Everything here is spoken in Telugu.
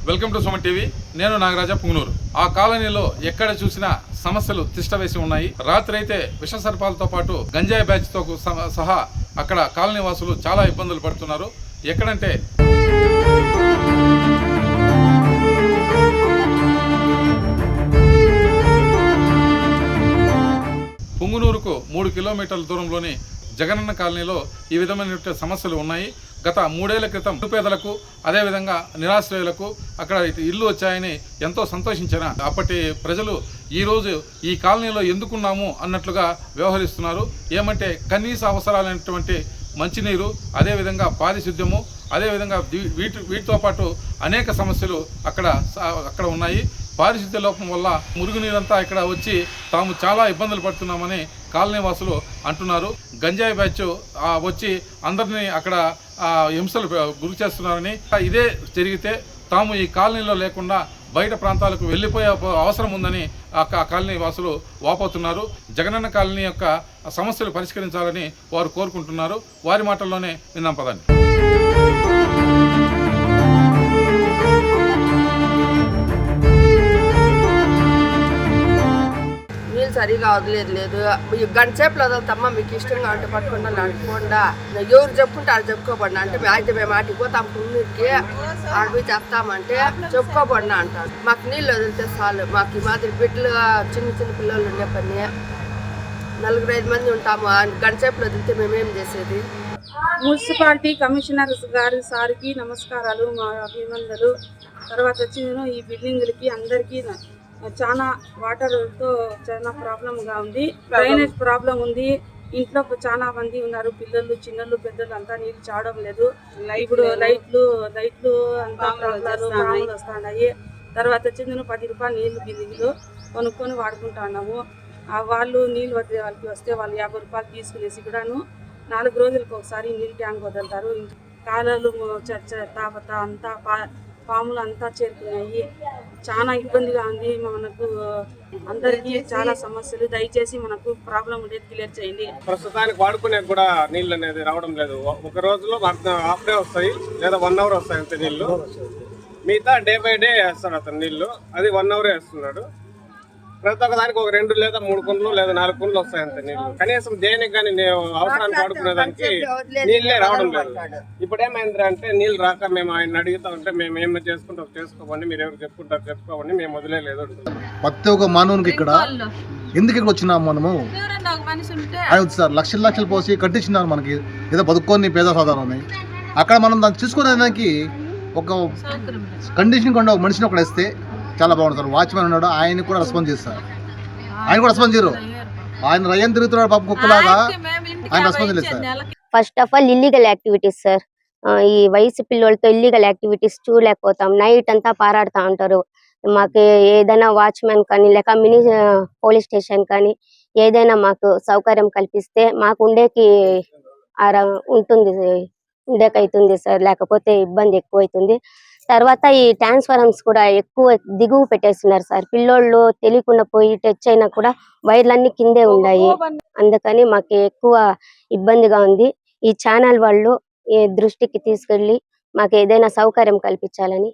Welcome to Suman TV. నేను నాగరాజ పుంగనూరు. ఆ కాలనీలో ఎక్కడ చూసినా సమస్యలు తిష్టవేసి ఉన్నాయి. రాత్రి అయితే విష సర్పాలతో పాటు గంజాయి బ్యాచ్ తో సహా అక్కడ కాలనీ వాసులు చాలా ఇబ్బందులు పడుతున్నారు. ఎక్కడంటే పుంగనూరుకు 3 కిలోమీటర్ల దూరంలోని జగనన్న కాలనీలో ఈ విధమైన సమస్యలు ఉన్నాయి. గత 3 ఏళ్ల క్రితం నిరుపేదలకు అదేవిధంగా నిరాశ్రయులకు అక్కడ ఇల్లు వచ్చాయని ఎంతో సంతోషించిన అప్పటి ప్రజలు ఈరోజు ఈ కాలనీలో ఎందుకున్నాము అన్నట్లుగా వ్యవహరిస్తున్నారు. ఏమంటే కనీస అవసరాలైనటువంటి మంచినీరు, అదేవిధంగా పారిశుద్ధ్యము, అదేవిధంగా వీటితో పాటు అనేక సమస్యలు అక్కడ ఉన్నాయి. పారిశుద్ధ్య లోపం వల్ల మురుగునీరంతా ఇక్కడ వచ్చి తాము చాలా ఇబ్బందులు పడుతున్నామని కాలనీ వాసులు అంటున్నారు. గంజాయి బ్యాచ్ వచ్చి అందరినీ అక్కడ హింసలు గురి చేస్తున్నారని, ఇదే జరిగితే తాము ఈ కాలనీలో లేకుండా బయట ప్రాంతాలకు వెళ్ళిపోయే అవసరం ఉందని ఆ కాలనీ వాసులు వాపోతున్నారు. జగనన్న కాలనీ యొక్క సమస్యలు పరిష్కరించాలని వారు కోరుకుంటున్నారు. వారి మాటల్లోనే విందాం పదండి. సరిగా వదిలేదు. గంట సేపులో వదులుతామ్మా, మీకు ఇష్టంగా ఉంటే పట్టుకుండా నడుపుకుండా ఎవరు చెప్పుకుంటే వాళ్ళు చెప్పుకోబడినా అంటే అయితే మేము ఆటికి పోతాం పుంగూరికి, ఆడిపోయి చెప్తామంటే చెప్పుకోబడినా అంటారు. మాకు నీళ్ళు వదిలితే చాలు. మాకు ఈ మాదిరి బిడ్డలు చిన్న చిన్న పిల్లలు ఉండే పని 4-5 మంది ఉంటాము. గంట సేపులో వదిలితే మేమేం చేసేది? మున్సిపాలిటీ కమిషనర్ గారి సార్కి నమస్కారాలు, మా అభినందనలు. తర్వాత వచ్చి ఈ బిల్డింగ్లకి అందరికీ చాలా వాటర్తో చాలా ప్రాబ్లంగా ఉంది. డ్రైనేజ్ ప్రాబ్లం ఉంది. ఇంట్లో చాలా మంది ఉన్నారు, పిల్లలు, చిన్నలు, పెద్దలు అంతా నీళ్ళు చావడం లేదు. ఇప్పుడు లైట్లు అంతా ప్రాబ్లాలు వస్తున్నాయి. తర్వాత వచ్చి 10 రూపాయలు నీళ్ళు బిల్డింగ్లు కొనుక్కొని వాడుకుంటున్నాము. వాళ్ళు నీళ్ళు వాళ్ళకి వస్తే వాళ్ళు 50 రూపాయలు తీసుకునేసి కూడాను 4 రోజులకు ఒకసారి నీళ్ళు ట్యాంక్ వదులుతారు. కాలాలు తాపత అంతా పాములు అంతా చేరుకున్నాయి. చాలా ఇబ్బందిగా ఉంది. మనకు అందరికీ చాలా సమస్యలు. దయచేసి మనకు ప్రాబ్లం ఉండేది క్లియర్ చేయండి. ప్రస్తుతానికి వాడుకునే కూడా నీళ్ళు అనేది రావడం లేదు. ఒక రోజులో హాఫ్ డే వస్తాయి లేదా 1 అవర్ వస్తాయి అంతే నీళ్లు. మిగతా డే బై డే వేస్తాడు అతను నీళ్లు, అది 1 అవరే వేస్తున్నాడు. ప్రతి ఒక్క దానికి ఒక 2 లేదా 3 కుండ్లు లేదా 4 కుండ్లు వస్తాయి అంతే నీళ్లు. కనీసం దేనికి కానీ అవసరానికి వాడుకునేదానికి నీళ్ళే రావడం లేదు. ఇప్పుడు ఏమైంది అంటే నీళ్ళు రాక మేము ఆయన అడుగుతా ఉంటే మేము ఏమో చేసుకుంటాం చేసుకోవండి, మీరు ఎవరు చెప్పుకుంటారు చెప్పుకోవండి, మేము వదిలేదు. ప్రతి ఒక్క మానవునికి ఇక్కడ ఎందుకు ఇక్కడ వచ్చినాము మనము అది సార్ లక్షలు పోసి కట్టించినారు మనకి ఏదో బతుక్కొని పేద సాధారణ. అక్కడ మనం దాన్ని చూసుకునేదానికి ఒక కండిషన్ కొండ ఒక మనిషిని ఒకటి వేస్తే చాలా బాగుంటుంది సార్. వాచ్మెన్ ఉన్నాడు, ఆయన కూడా రెస్పాన్స్ చేస్తారు. ఆయన కూడా రెస్పాన్స్ చేయరు. ఆయన రయ్యం తిరుగుతున్నాడు పాప కుక్కలాగా, ఆయన రెస్పాన్స్ లేదు sir. First of all illegal activities sir. ఈ వయసు పిల్లలతో ఇల్లీగల్ యాక్టివిటీస్ చూడలేకపోతాం. నైట్ అంతా పారాడుతూ ఉంటారు. మాకు ఏదైనా వాచ్మెన్ కానీ లేక మినీ పోలీస్ స్టేషన్ కానీ ఏదైనా మాకు సౌకర్యం కల్పిస్తే మాకు ఉండేకి ఉండేకైతుంది సార్. లేకపోతే ఇబ్బంది ఎక్కువ అవుతుంది. తర్వాత ఈ ట్రాన్స్ఫార్మర్స్ కూడా ఎక్కువ దిగువ పెట్టేస్తున్నారు సార్. పిల్లోళ్ళు తెలియకుండా పోయి టచ్ అయినా కూడా వైర్లన్నీ కిందే ఉన్నాయి. అందుకని మాకు ఎక్కువ ఇబ్బందిగా ఉంది. ఈ ఛానల్ వాళ్ళు దృష్టికి తీసుకెళ్లి మాకు ఏదైనా సౌకర్యం కల్పించాలని